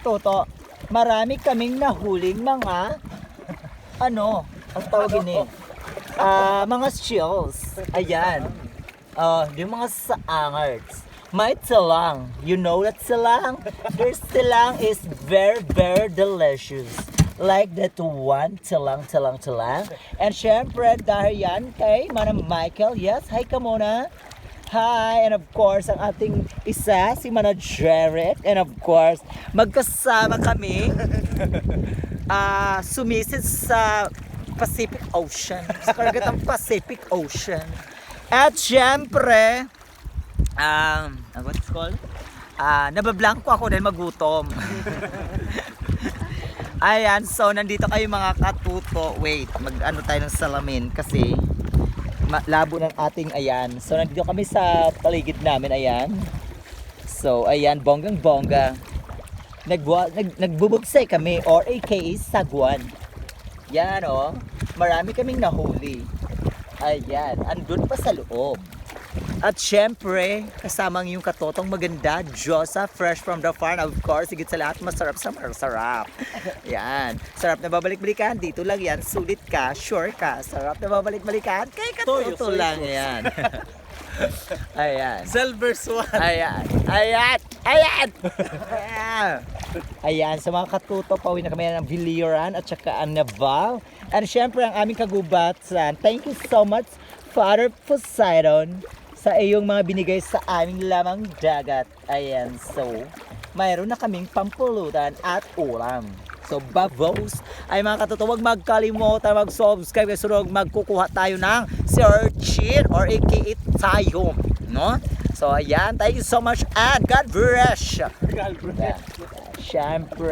Toto, marami kaming nahuling mga, ang tawagin mga shells. Ayan. Yung mga saangards. May tilang. You know that tilang? Their tilang is very, very delicious. Like that one, tilang. And syempre, dahil yan kay Manang Michael. Yes, hi ka muna. Hi, and of course, ang ating isa, si Mana Jared. And of course, magkasama kami sumisid sa Pacific Ocean. Sa karagatang Pacific Ocean. At syempre, what's called? Nabablanko ako dahil magutom. Ayan, so nandito kayo mga katuto. Wait, mag-ano tayo ng salamin kasi labo ng ating ayan. So nandito kami sa paligid namin, ayan. So ayan, bonggang-bongga. Nagbubugsay kami or aka sagwan. Yan marami kaming nahuli. Ayan, andun pa sa loob. At syempre, kasamang yung katotong maganda, Josa, fresh from the farm. Of course, higit sa lahat, masarap sa masarap. Yan. Sarap na babalik-balikan. Dito lang yan. Sulit ka, sure ka. Sarap na babalik-balikan. Kay katoto lang yan. Ayan. Silver Swan. Ayan. Ayan, sa mga katuto, pauwi na kami ng Biliran at saka ang Naval. And syempre, ang aming kagubatan. Thank you so much, Father Poseidon, sa iyong mga binigay sa aming lamang dagat. Ayan, so, mayroon na kaming pampulutan at ulam. So, babos, ay mga katuto, huwag magkalimutan mag-subscribe kasi magkukuha tayo ng searchin or aka tayo, no? So, ayan, thank you so much and God bless. God bless. Syempre.